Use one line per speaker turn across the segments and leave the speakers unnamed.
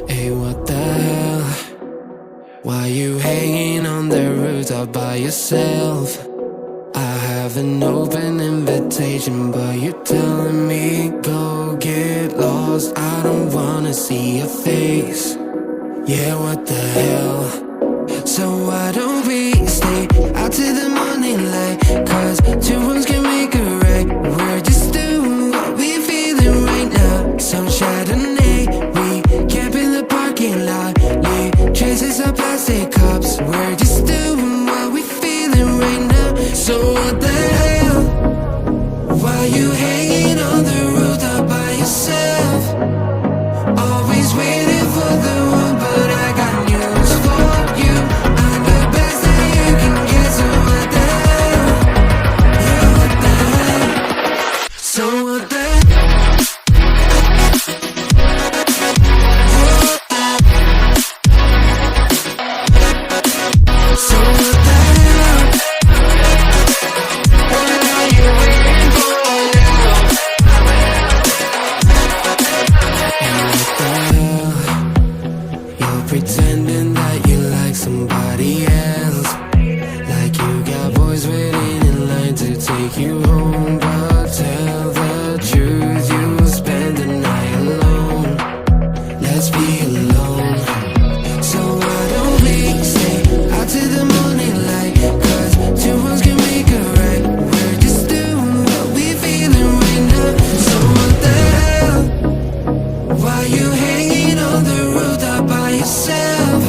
Hey, what the hell? Why you hanging on the rooftop by yourself? I have an open invitation, but you're telling me go get lost. I don't wanna see your face. Yeah, what the hell? So why don't we stay out till the morning light? Cause two wrongs can make a right. We're just doing what we feeling right now. Some Chardonnay, we camp in the parking lot. Leave traces of plastic cups. We're just doing what we feeling right now. So what the hell? Why you hanging on the rooftop by yourself? Always waiting for the one, but I got news for you. I'm the best that you can get, so what the hell? Yeah, what the hell? So what the So what the hell? What are you waiting for now? And what the hell? You're pretending that you like somebody else, like you got boys waiting in line to take you home. But tell the truth, you'll spend the night alone. Let's be alone. So why don't we stay out till the morning light? Cause two wrongs can make a right. We're just doing what we feeling right now. So what the hell? Why you hanging on the rooftop by yourself?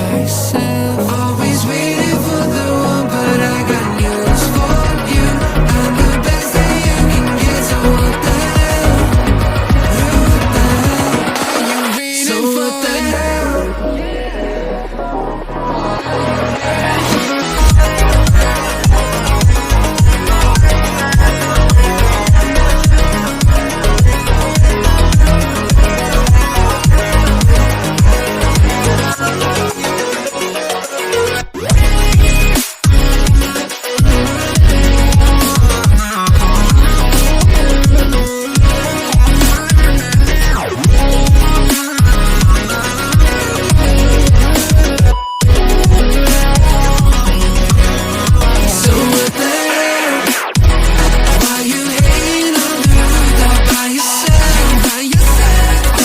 Always waiting for the one, but I got news for you. I'm the best that you can get, so what the hell? Yeah, what the hell? So what the hell? So what the hell? Why you hanging on the rooftop by yourself?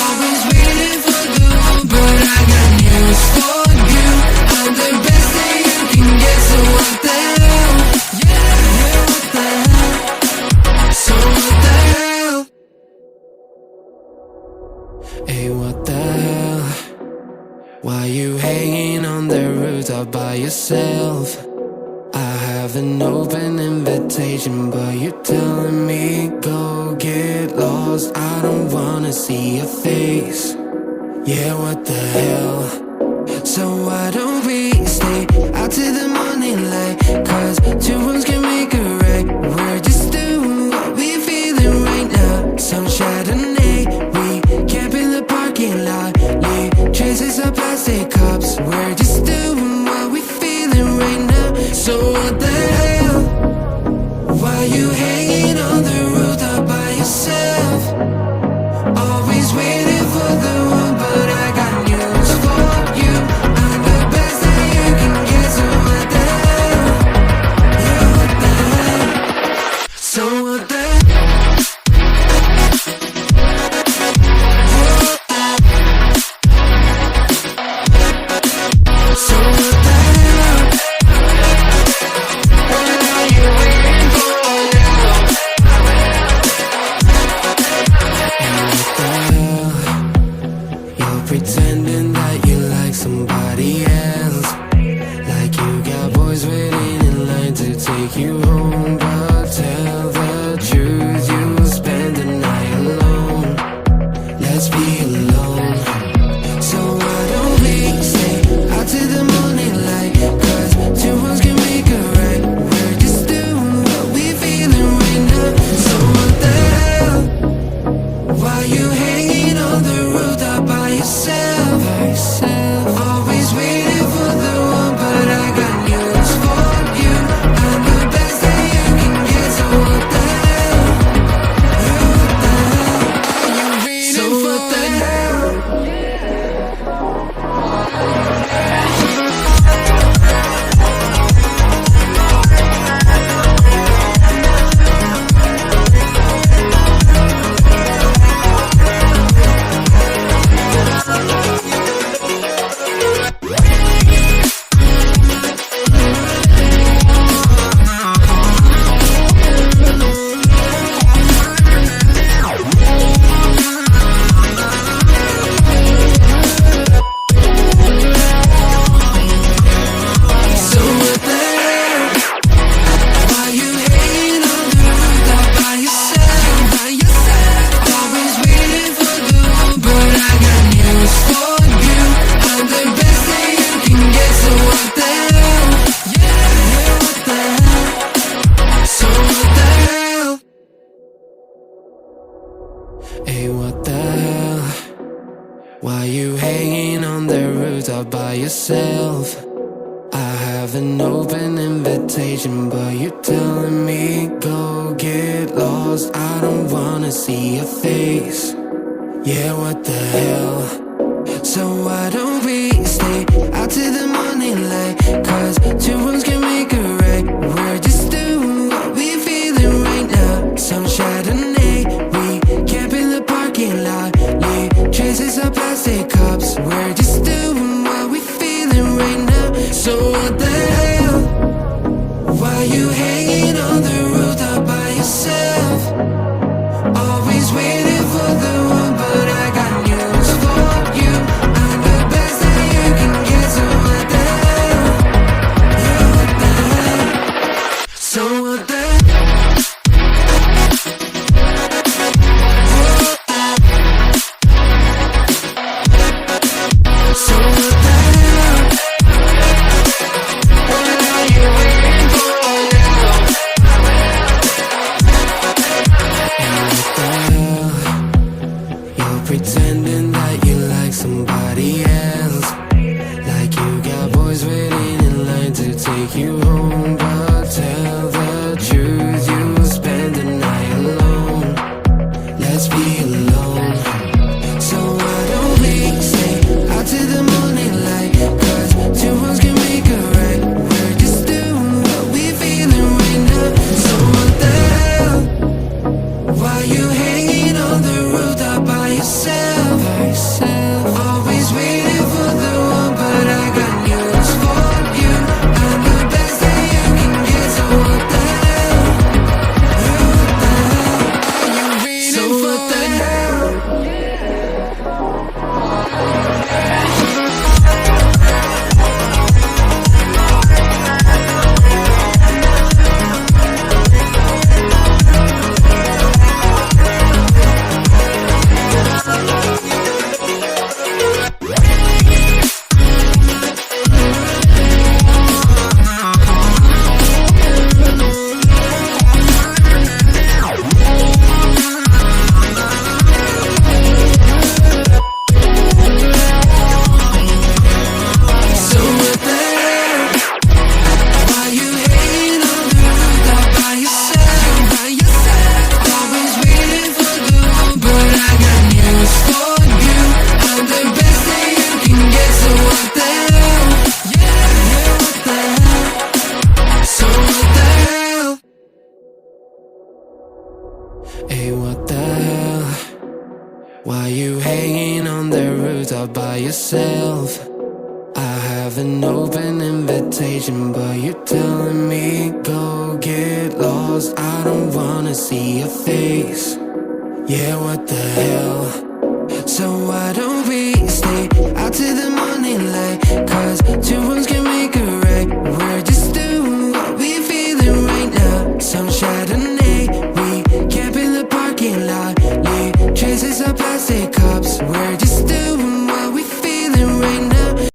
Always waiting for the one, but I got news for you. I'm the best that you can get, so what the hell? Yeah, what the hell? So what the hell? Hey, what the hell? Why you hanging on the rooftop by yourself? I have an open invitation, but you're telling me go get lost. I don't wanna see your face. Yeah, what the hell? So why don't we stay out till the morning light? Cause two wrongs can make a right. We're just doing what we feeling right now. Some Chardonnay, we camp in the parking lot. Leave traces of plastic cups. We're just doing what we feeling right now. So what the hell? Why you hanging on the rooftop by yourself? Always waiting for the one, but I got news for you. I'm the best that you can get, so what the hell? Yeah, what the hell? So what the So what the hell? What are you waiting for now? And what the hell? You're pretending that you like somebody else, like you got boys waiting in line to take you home. But tell the truth, you'll spend the night alone. Let's be alone. So why don't we stay out till the morning light? Cause two wrongs can make a right. We're just doing what we feeling right now. So what the hell? Why you hanging on the rooftop by yourself? Always waiting for the one, but I got news for you. I'm the best that you can get, so what the hell? Yeah, what the hell? So what the hell? Why you hanging on the rooftop by yourself? I have an open invitation, but you're telling me go get lost. I don't wanna see your face. Yeah, what the hell? So why don't we stay out till the morning light? Cause two wrongs can make a right. We're just doing what we feeling right now. Some Chardonnay, we camp in the parking lot. Leave traces of plastic cups. We're just doing what we feeling right now. So what the hell? Why you hanging on the rooftop by yourself? Always waiting for the one, but I got news for you. I'm the best that you can get, so what the hell? Yeah, what the hell? So what the So what the hell? What are you waiting for now? And what the hell? You're pretending that you like somebody else, like you got boys waiting in line to take you home. But tell the truth, you'll spend the night alone. Let's be alone. So why don't we stay out till the morning light? Cause two wrongs can make a right. We're just doing what we feeling right now. So what the hell? Why you hanging on the rooftop by yourself? Always waiting for the one, but I got news for you. I'm the best that you can get, so what the hell? What the hell? Are you waiting so for what the hell? So what the hell? Why you hanging on the rooftop by yourself? Always waiting for the one, but I got news for you. I'm the best that you can get, so what the hell? Yeah, what the hell? So what the hell? Hey, what the hell? Why you hanging on the rooftop by yourself? I have an open invitation, but you're telling me go get lost. I don't wanna see your face. Yeah, what the hell? So why don't